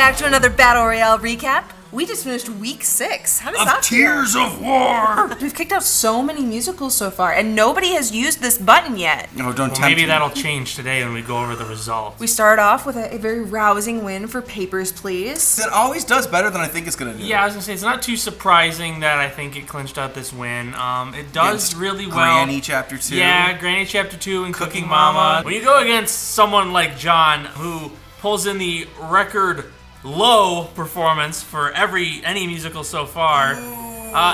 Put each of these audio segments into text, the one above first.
back to another Battle Royale recap. We just finished week 6. How does that feel? Tears of War! We've kicked out so many musicals so far, and nobody has used this button yet. No, don't tempt Maybe me. that'll change today when we go over the results. We start off with a very rousing win for Papers, Please. It always does better than I think it's going to do. Yeah, I was going to say, it's not too surprising that I think it clinched out this win. It does Against really well. Granny Chapter 2. Yeah, Granny Chapter 2 and Cooking Mama. When you go against someone like John, who pulls in the record low performance for any musical so far,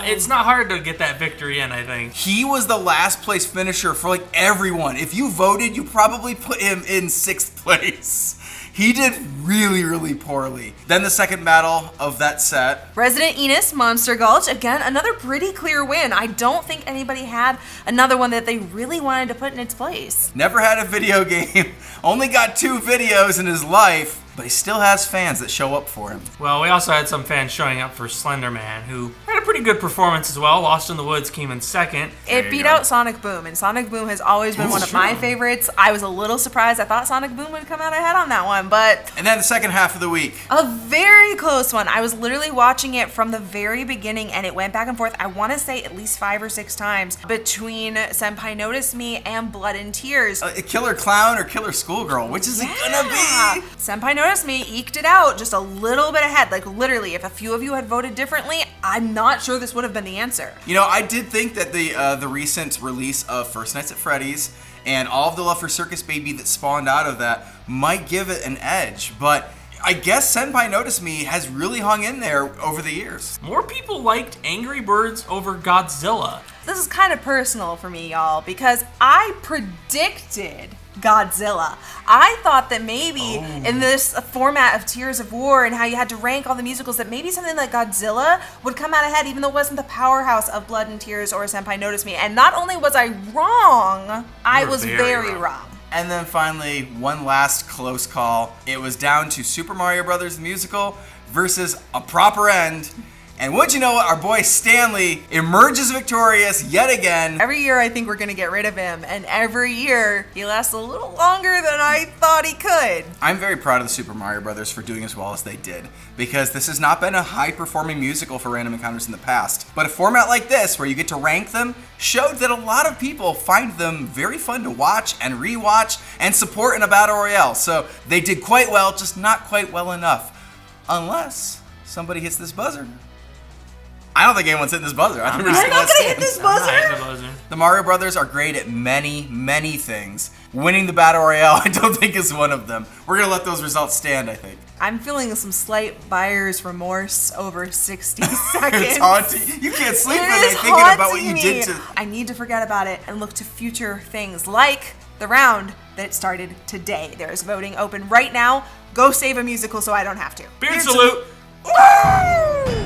it's not hard to get that victory in, I think. He was the last place finisher for like everyone. If you voted, you probably put him in 6th place. He did really, really poorly. Then the second battle of that set. Resident Enis, Monster Gulch. Again, another pretty clear win. I don't think anybody had another one that they really wanted to put in its place. Never had a video game. Only got 2 videos in his life. But he still has fans that show up for him. Well, we also had some fans showing up for Slender Man, who had a pretty good performance as well. Lost in the Woods came in 2nd. It beat out Sonic Boom, and Sonic Boom has always been one of my favorites. I was a little surprised. I thought Sonic Boom would come out ahead on that one, but... And then the second half of the week. A very close one. I was literally watching it from the very beginning, and it went back and forth, I want to say at least 5 or 6 times, between Senpai Notice Me and Blood and Tears. Killer Clown or Killer Schoolgirl? Which is it gonna be? Senpai Notice Me eked it out just a little bit ahead. Like literally, if a few of you had voted differently, I'm not sure this would have been the answer. You know, I did think that the recent release of First Nights at Freddy's and all of the love for Circus Baby that spawned out of that might give it an edge, but I guess Senpai Notice Me has really hung in there over the years. More people liked Angry Birds over Godzilla. This is kind of personal for me, y'all, because I predicted Godzilla. I thought that maybe in this format of Tears of War and how you had to rank all the musicals, that maybe something like Godzilla would come out ahead, even though it wasn't the powerhouse of Blood and Tears or Senpai Notice Me. And not only was I wrong, I was very wrong. And then finally, one last close call. It was down to Super Mario Brothers the musical versus a proper end. And would you know what? Our boy Stanley emerges victorious yet again. Every year I think we're gonna get rid of him, and every year he lasts a little longer than I thought he could. I'm very proud of the Super Mario Brothers for doing as well as they did, because this has not been a high-performing musical for Random Encounters in the past. But a format like this, where you get to rank them, showed that a lot of people find them very fun to watch and rewatch and support in a Battle Royale. So they did quite well, just not quite well enough. Unless somebody hits this buzzer. I don't think anyone's hitting this buzzer. I think we're just not gonna hit this buzzer. The Mario Brothers are great at many, many things. Winning the Battle Royale, I don't think is one of them. We're gonna let those results stand, I think. I'm feeling some slight buyer's remorse over 60 seconds. It's haunting. You can't sleep at It is night thinking about what you haunting did me. to... I need to forget about it and look to future things like the round that started today. There is voting open right now. Go save a musical so I don't have to. Beard salute! Woo!